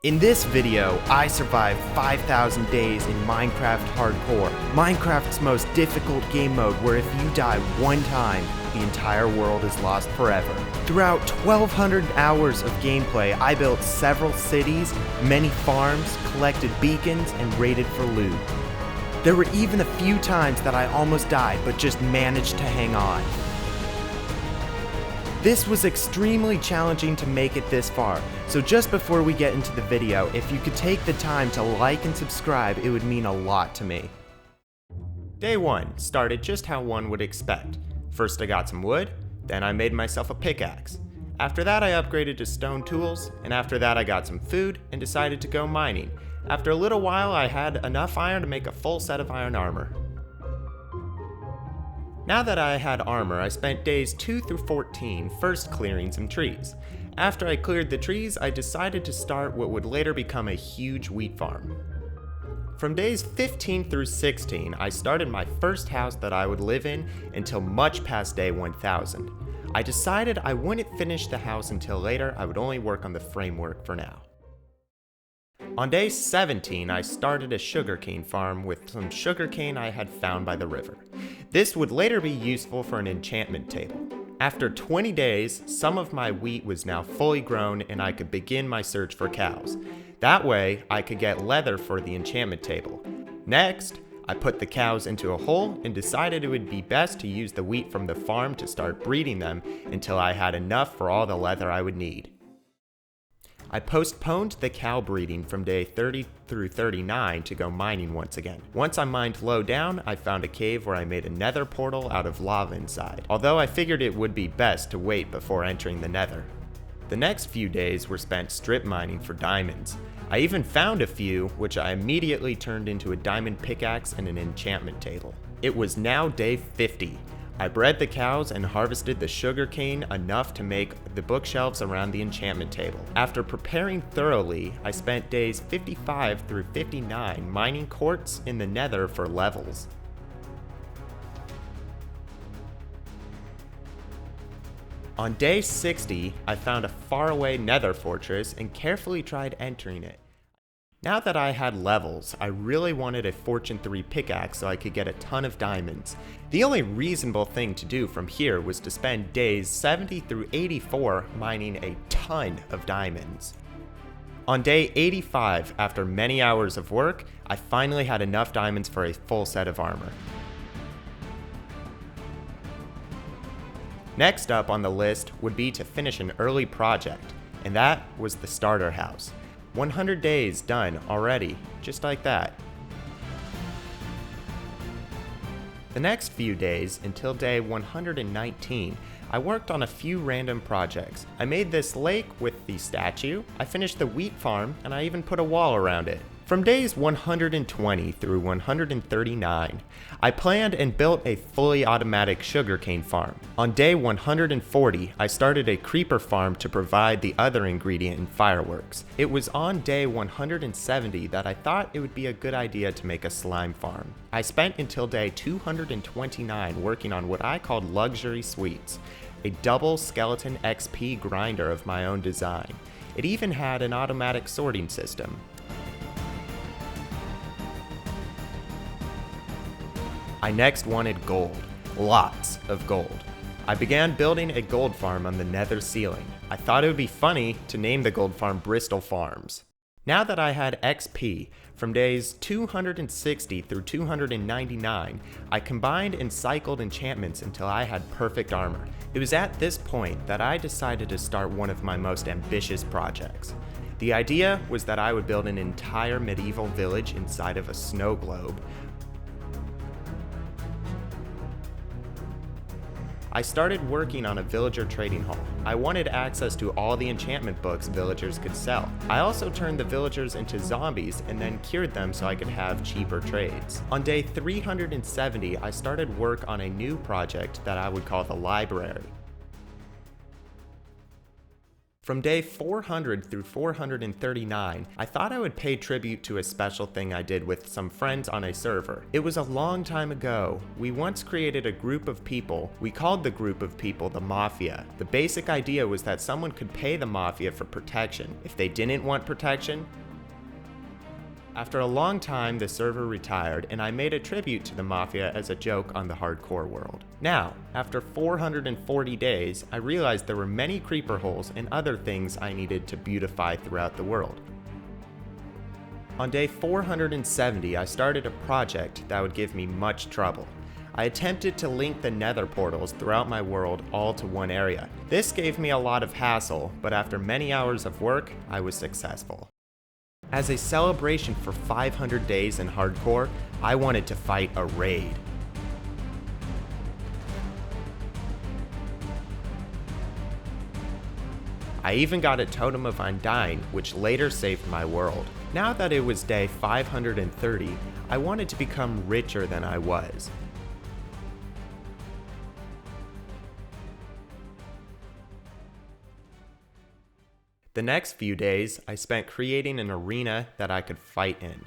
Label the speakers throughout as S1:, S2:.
S1: In this video, I survived 5,000 days in Minecraft Hardcore, Minecraft's most difficult game mode where if you die one time, the entire world is lost forever. Throughout 1,200 hours of gameplay, I built several cities, many farms, collected beacons, and raided for loot. There were even a few times that I almost died, but just managed to hang on. This was extremely challenging to make it this far, so just before we get into the video, if you could take the time to like and subscribe, it would mean a lot to me. Day 1 started just how one would expect. First I got some wood, then I made myself a pickaxe. After that I upgraded to stone tools, and after that I got some food and decided to go mining. After a little while I had enough iron to make a full set of iron armor. Now that I had armor, I spent days 2 through 14 first clearing some trees. After I cleared the trees, I decided to start what would later become a huge wheat farm. From days 15 through 16, I started my first house that I would live in until much past day 1000. I decided I wouldn't finish the house until later. I would only work on the framework for now. On day 17, I started a sugarcane farm with some sugarcane I had found by the river. This would later be useful for an enchantment table. After 20 days, some of my wheat was now fully grown and I could begin my search for cows. That way, I could get leather for the enchantment table. Next, I put the cows into a hole and decided it would be best to use the wheat from the farm to start breeding them until I had enough for all the leather I would need. I postponed the cow breeding from day 30 through 39 to go mining once again. Once I mined low down, I found a cave where I made a nether portal out of lava inside, although I figured it would be best to wait before entering the nether. The next few days were spent strip mining for diamonds. I even found a few, which I immediately turned into a diamond pickaxe and an enchantment table. It was now day 50. I bred the cows and harvested the sugar cane enough to make the bookshelves around the enchantment table. After preparing thoroughly, I spent days 55 through 59 mining quartz in the nether for levels. On day 60, I found a faraway nether fortress and carefully tried entering it. Now that I had levels, I really wanted a Fortune 3 pickaxe so I could get a ton of diamonds. The only reasonable thing to do from here was to spend days 70 through 84 mining a ton of diamonds. On day 85, after many hours of work, I finally had enough diamonds for a full set of armor. Next up on the list would be to finish an early project, and that was the starter house. 100 days done already, just like that. The next few days, until day 119, I worked on a few random projects. I made this lake with the statue, I finished the wheat farm, and I even put a wall around it. From days 120 through 139, I planned and built a fully automatic sugarcane farm. On day 140, I started a creeper farm to provide the other ingredient in fireworks. It was on day 170 that I thought it would be a good idea to make a slime farm. I spent until day 229 working on what I called luxury sweets, a double skeleton XP grinder of my own design. It even had an automatic sorting system. I next wanted gold, lots of gold. I began building a gold farm on the nether ceiling. I thought it would be funny to name the gold farm Bristol Farms. Now that I had XP, from days 260 through 299, I combined and cycled enchantments until I had perfect armor. It was at this point that I decided to start one of my most ambitious projects. The idea was that I would build an entire medieval village inside of a snow globe. I started working on a villager trading hall. I wanted access to all the enchantment books villagers could sell. I also turned the villagers into zombies and then cured them so I could have cheaper trades. On day 370, I started work on a new project that I would call the library. From day 400 through 439, I thought I would pay tribute to a special thing I did with some friends on a server. It was a long time ago. We once created a group of people. We called the group of people the Mafia. The basic idea was that someone could pay the Mafia for protection. If they didn't want protection, after a long time, the server retired, and I made a tribute to the Mafia as a joke on the hardcore world. Now, after 440 days, I realized there were many creeper holes and other things I needed to beautify throughout the world. On day 470, I started a project that would give me much trouble. I attempted to link the nether portals throughout my world all to one area. This gave me a lot of hassle, but after many hours of work, I was successful. As a celebration for 500 days in hardcore, I wanted to fight a raid. I even got a Totem of Undying, which later saved my world. Now that it was day 530, I wanted to become richer than I was. The next few days, I spent creating an arena that I could fight in.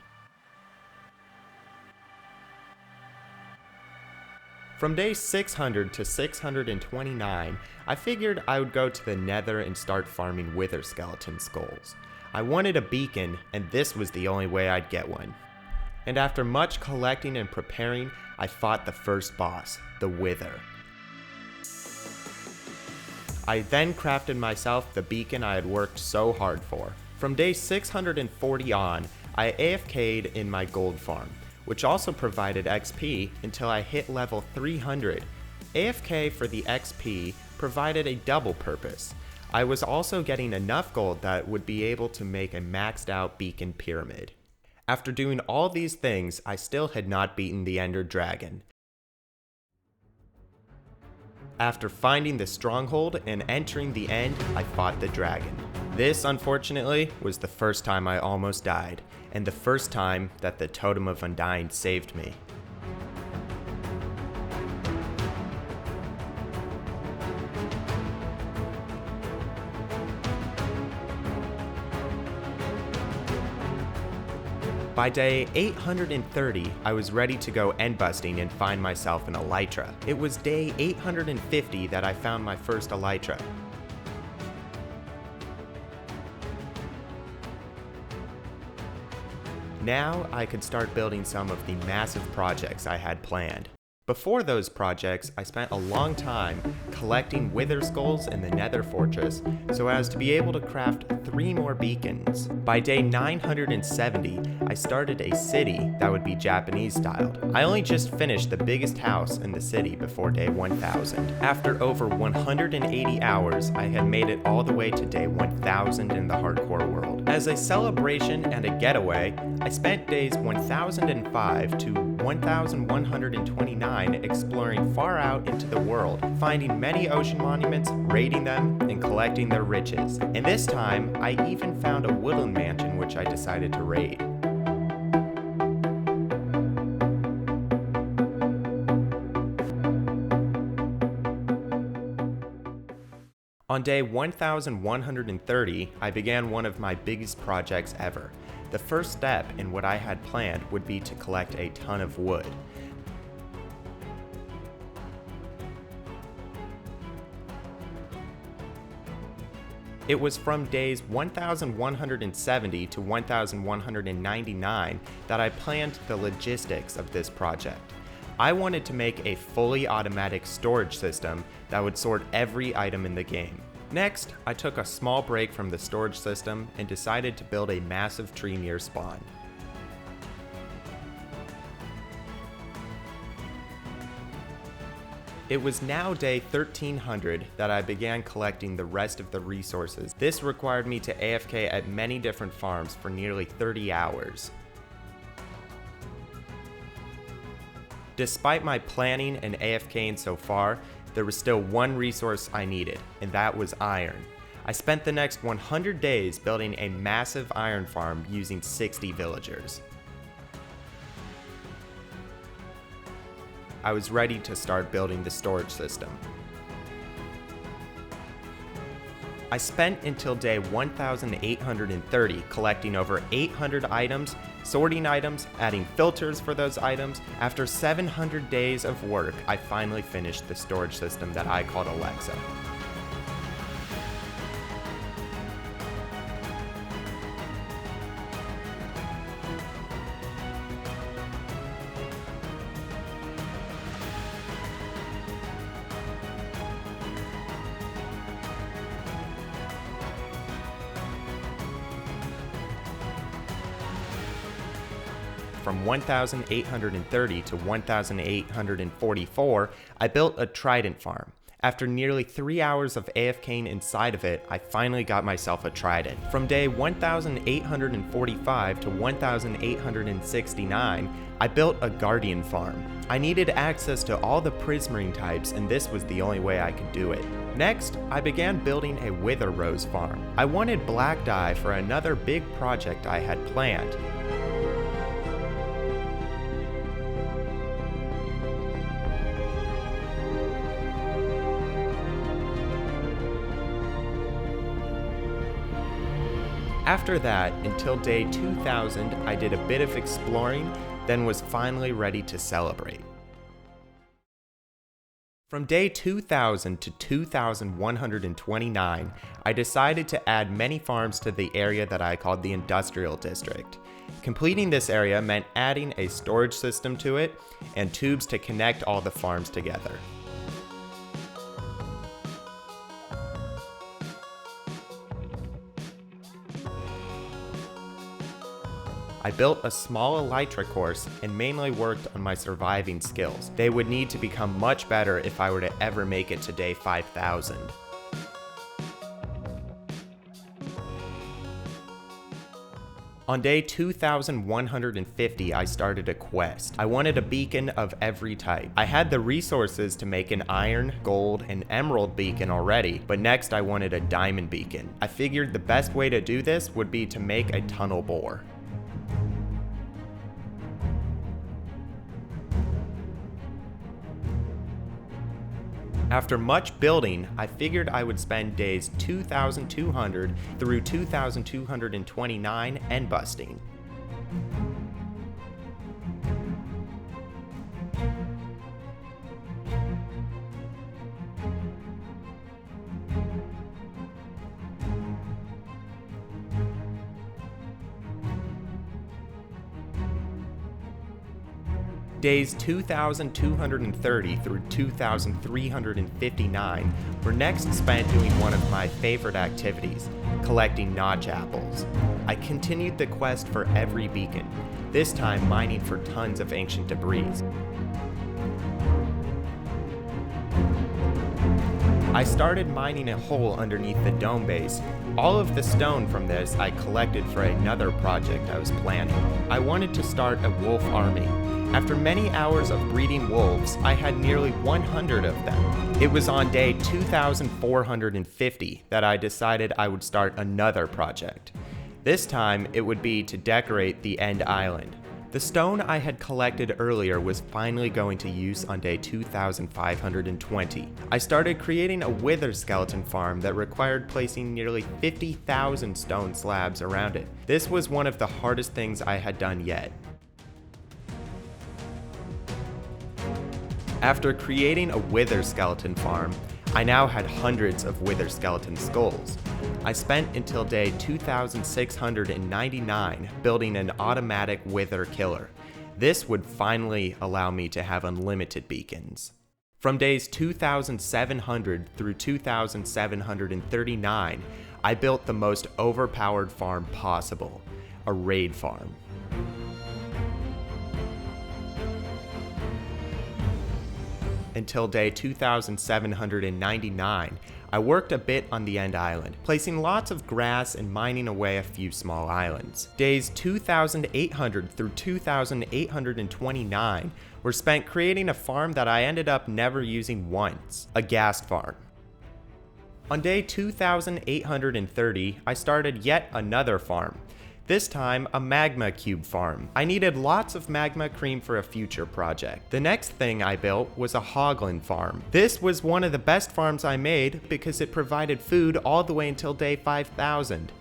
S1: From day 600 to 629, I figured I would go to the nether and start farming wither skeleton skulls. I wanted a beacon, and this was the only way I'd get one. And after much collecting and preparing, I fought the first boss, the Wither. I then crafted myself the beacon I had worked so hard for. From day 640 on, I AFK'd in my gold farm, which also provided XP until I hit level 300. AFK for the XP provided a double purpose. I was also getting enough gold that would be able to make a maxed out beacon pyramid. After doing all these things, I still had not beaten the Ender Dragon. After finding the stronghold and entering the end, I fought the dragon. This, unfortunately, was the first time I almost died, and the first time that the Totem of Undying saved me. By day 830, I was ready to go end busting and find myself an Elytra. It was day 850 that I found my first Elytra. Now I could start building some of the massive projects I had planned. Before those projects, I spent a long time collecting wither skulls in the nether fortress so as to be able to craft 3 more beacons. By day 970, I started a city that would be Japanese styled. I only just finished the biggest house in the city before day 1000. After over 180 hours, I had made it all the way to day 1000 in the hardcore world. As a celebration and a getaway, I spent days 1005 to 1129 exploring far out into the world, finding many ocean monuments, raiding them, and collecting their riches. And this time, I even found a woodland mansion which I decided to raid. On day 1130, I began one of my biggest projects ever. The first step in what I had planned would be to collect a ton of wood. It was from days 1170 to 1199 that I planned the logistics of this project. I wanted to make a fully automatic storage system that would sort every item in the game. Next, I took a small break from the storage system and decided to build a massive tree near spawn. It was now day 1300 that I began collecting the rest of the resources. This required me to AFK at many different farms for nearly 30 hours. Despite my planning and AFKing so far, there was still one resource I needed, and that was iron. I spent the next 100 days building a massive iron farm using 60 villagers. I was ready to start building the storage system. I spent until day 1830 collecting over 800 items, sorting items, adding filters for those items. After 700 days of work, I finally finished the storage system that I called Elytra. From 1830 to 1844, I built a trident farm. After nearly 3 hours of AFKing inside of it, I finally got myself a trident. From day 1845 to 1869, I built a guardian farm. I needed access to all the prismarine types, and this was the only way I could do it. Next, I began building a wither rose farm. I wanted black dye for another big project I had planned. After that, until day 2000, I did a bit of exploring, then was finally ready to celebrate. From day 2000 to 2129, I decided to add many farms to the area that I called the Industrial District. Completing this area meant adding a storage system to it and tubes to connect all the farms together. I built a small Elytra course and mainly worked on my surviving skills. They would need to become much better if I were to ever make it to day 5000. On day 2150, I started a quest. I wanted a beacon of every type. I had the resources to make an iron, gold, and emerald beacon already, but next I wanted a diamond beacon. I figured the best way to do this would be to make a tunnel bore. After much building, I figured I would spend days 2200 through 2229 end busting. Days 2230 through 2359 were next spent doing one of my favorite activities, collecting notch apples. I continued the quest for every beacon, this time mining for tons of ancient debris. I started mining a hole underneath the dome base. All of the stone from this I collected for another project I was planning. I wanted to start a wolf army. After many hours of breeding wolves, I had nearly 100 of them. It was on day 2450 that I decided I would start another project. This time, it would be to decorate the end island. The stone I had collected earlier was finally going to use on day 2520. I started creating a wither skeleton farm that required placing nearly 50,000 stone slabs around it. This was one of the hardest things I had done yet. After creating a wither skeleton farm, I now had hundreds of wither skeleton skulls. I spent until day 2699 building an automatic wither killer. This would finally allow me to have unlimited beacons. From days 2700 through 2739, I built the most overpowered farm possible, a raid farm. Until day 2799, I worked a bit on the end island, placing lots of grass and mining away a few small islands. Days 2800 through 2829 were spent creating a farm that I ended up never using once, a ghast farm. On day 2830, I started yet another farm. This time, a magma cube farm. I needed lots of magma cream for a future project. The next thing I built was a hoglin farm. This was one of the best farms I made because it provided food all the way until day 5,000.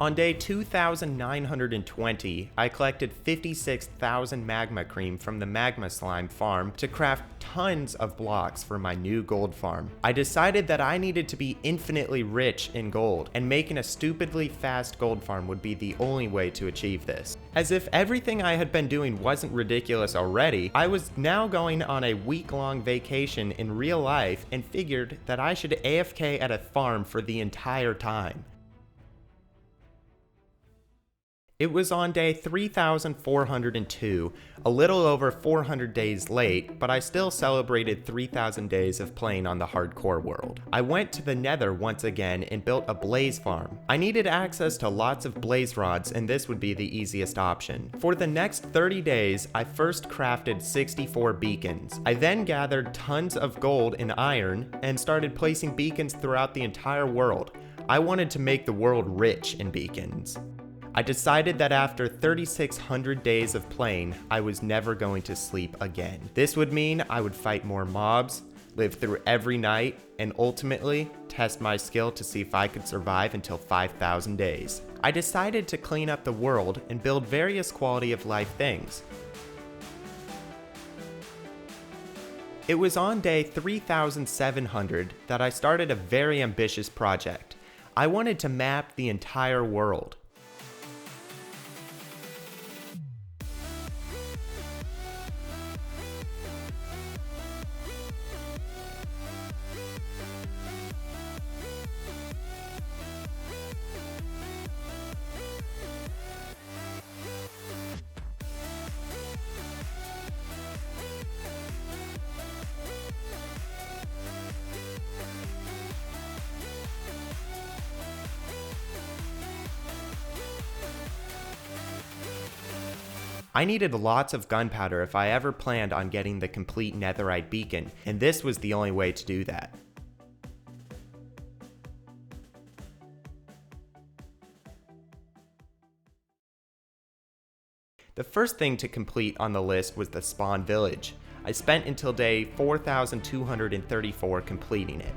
S1: On day 2,920, I collected 56,000 magma cream from the magma slime farm to craft tons of blocks for my new gold farm. I decided that I needed to be infinitely rich in gold, and making a stupidly fast gold farm would be the only way to achieve this. As if everything I had been doing wasn't ridiculous already, I was now going on a week-long vacation in real life and figured that I should AFK at a farm for the entire time. It was on day 3,402, a little over 400 days late, but I still celebrated 3,000 days of playing on the hardcore world. I went to the nether once again and built a blaze farm. I needed access to lots of blaze rods, and this would be the easiest option. For the next 30 days, I first crafted 64 beacons. I then gathered tons of gold and iron and started placing beacons throughout the entire world. I wanted to make the world rich in beacons. I decided that after 3,600 days of playing, I was never going to sleep again. This would mean I would fight more mobs, live through every night, and ultimately test my skill to see if I could survive until 5,000 days. I decided to clean up the world and build various quality of life things. It was on day 3,700 that I started a very ambitious project. I wanted to map the entire world. I needed lots of gunpowder if I ever planned on getting the complete netherite beacon, and this was the only way to do that. The first thing to complete on the list was the spawn village. I spent until day 4,234 completing it.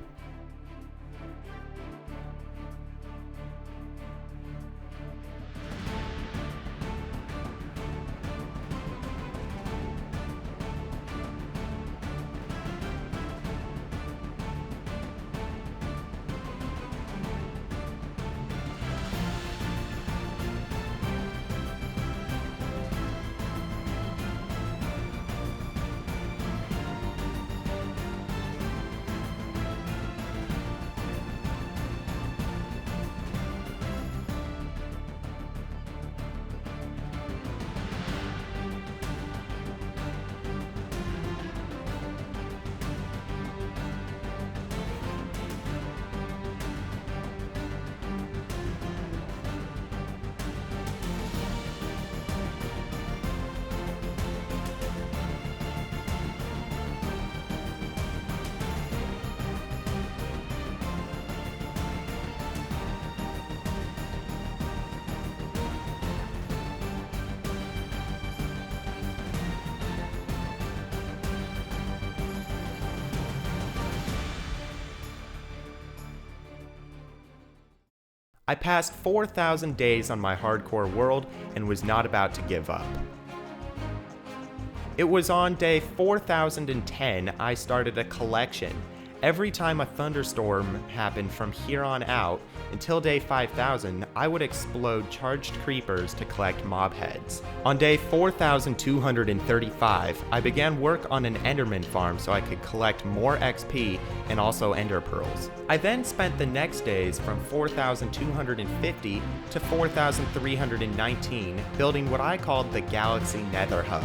S1: I passed 4,000 days on my hardcore world and was not about to give up. It was on day 4,010 I started a collection. Every time a thunderstorm happened from here on out, until day 5,000, I would explode charged creepers to collect mob heads. On day 4,235, I began work on an enderman farm so I could collect more XP and also ender pearls. I then spent the next days from 4,250 to 4,319 building what I called the Galaxy Netherhub.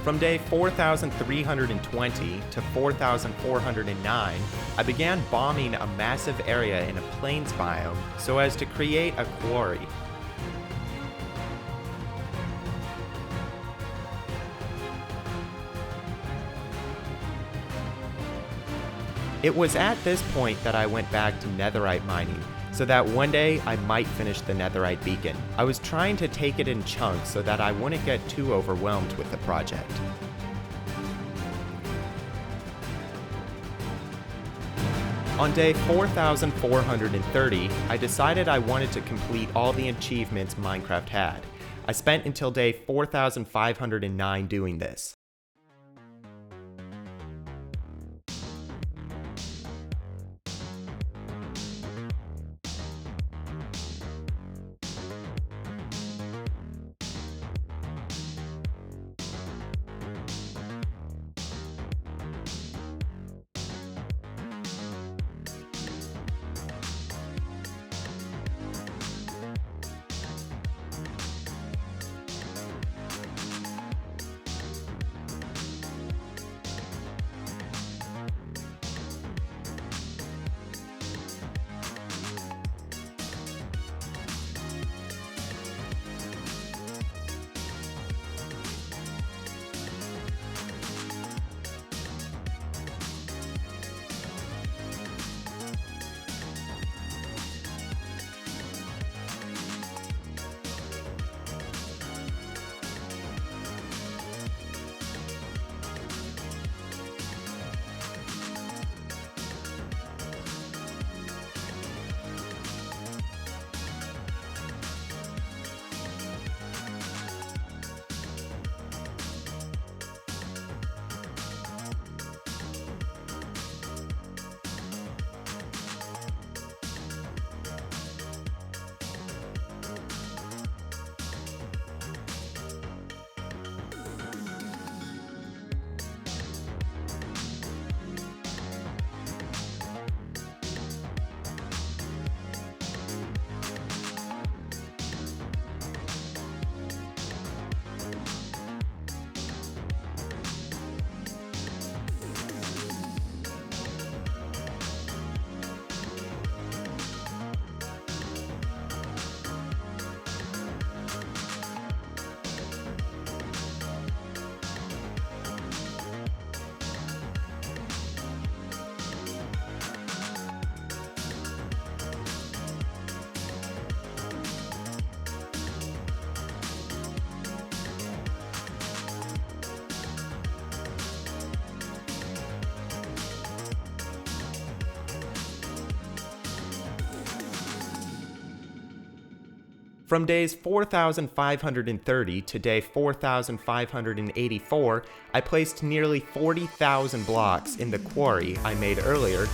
S1: From day 4,320 to 4,409, I began bombing a massive area in a plains biome so as to create a quarry. It was at this point that I went back to netherite mining, so that one day I might finish the netherite beacon. I was trying to take it in chunks so that I wouldn't get too overwhelmed with the project. On day 4,430, I decided I wanted to complete all the achievements Minecraft had. I spent until day 4,509 doing this. From days 4,530 to day 4,584, I placed nearly 40,000 blocks in the quarry I made earlier.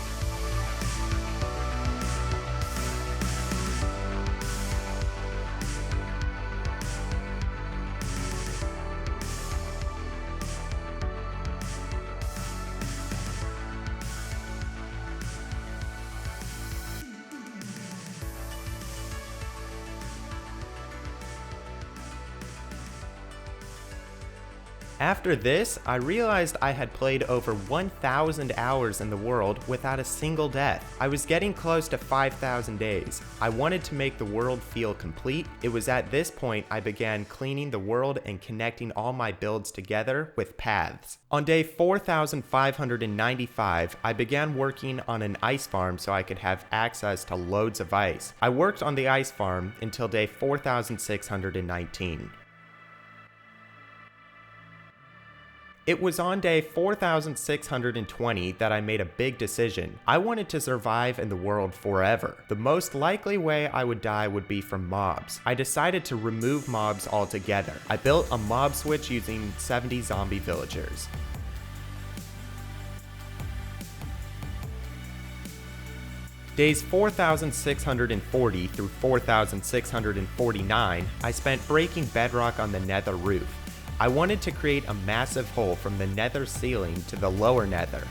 S1: After this, I realized I had played over 1,000 hours in the world without a single death. I was getting close to 5,000 days. I wanted to make the world feel complete. It was at this point I began cleaning the world and connecting all my builds together with paths. On day 4,595, I began working on an ice farm so I could have access to loads of ice. I worked on the ice farm until day 4,619. It was on day 4,620 that I made a big decision. I wanted to survive in the world forever. The most likely way I would die would be from mobs. I decided to remove mobs altogether. I built a mob switch using 70 zombie villagers. Days 4,640 through 4,649, I spent breaking bedrock on the nether roof. I wanted to create a massive hole from the nether ceiling to the lower nether.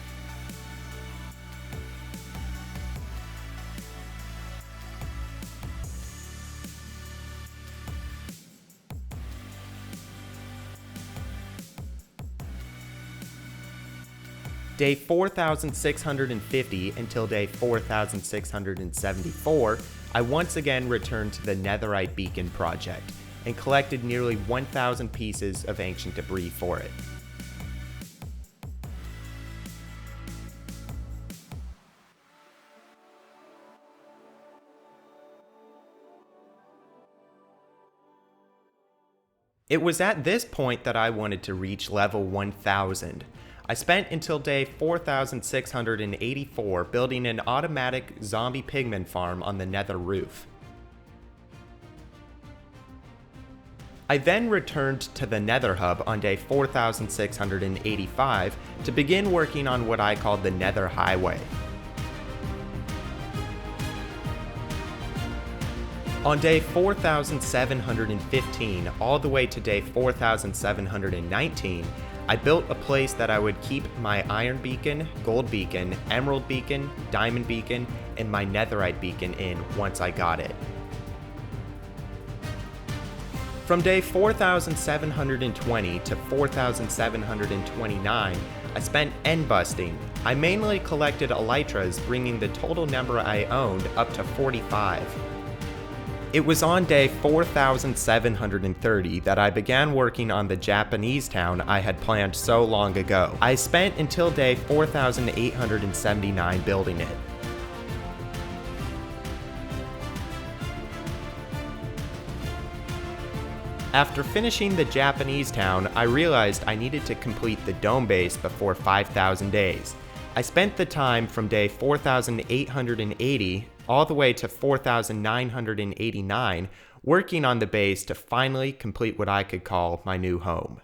S1: Day 4650 until day 4674, I once again returned to the netherite beacon project and collected nearly 1,000 pieces of ancient debris for it. It was at this point that I wanted to reach level 1000. I spent until day 4684 building an automatic zombie pigman farm on the nether roof. I then returned to the Netherhub on day 4685 to begin working on what I called the Nether Highway. On day 4715 all the way to day 4719, I built a place that I would keep my iron beacon, gold beacon, emerald beacon, diamond beacon, and my netherite beacon in once I got it. From day 4720 to 4729, I spent end busting. I mainly collected Elytras, bringing the total number I owned up to 45. It was on day 4730 that I began working on the Japanese town I had planned so long ago. I spent until day 4879 building it. After finishing the Japanese town, I realized I needed to complete the dome base before 5,000 days. I spent the time from day 4880 all the way to 4989 working on the base to finally complete what I could call my new home.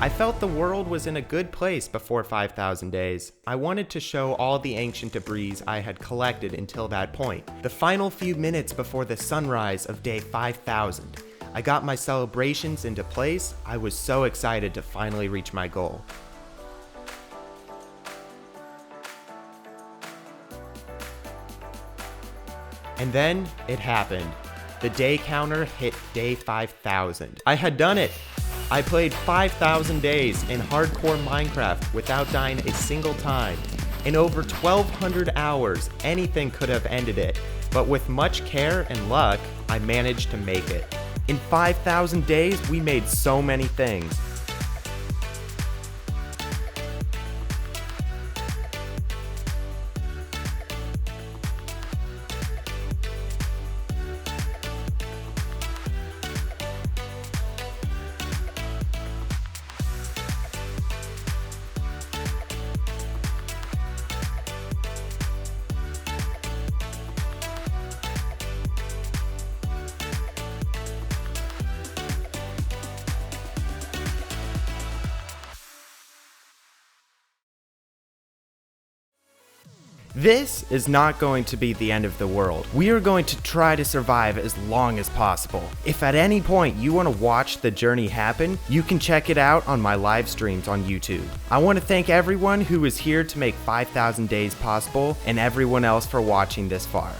S1: I felt the world was in a good place before 5,000 days. I wanted to show all the ancient debris I had collected until that point. The final few minutes before the sunrise of day 5,000, I got my celebrations into place. I was so excited to finally reach my goal. And then it happened. The day counter hit day 5,000. I had done it. I played 5,000 days in hardcore Minecraft without dying a single time. In over 1,200 hours, anything could have ended it, but with much care and luck, I managed to make it. In 5,000 days, we made so many things. This is not going to be the end of the world. We are going to try to survive as long as possible. If at any point you want to watch the journey happen, you can check it out on my live streams on YouTube. I want to thank everyone who is here to make 5,000 days possible and everyone else for watching this far.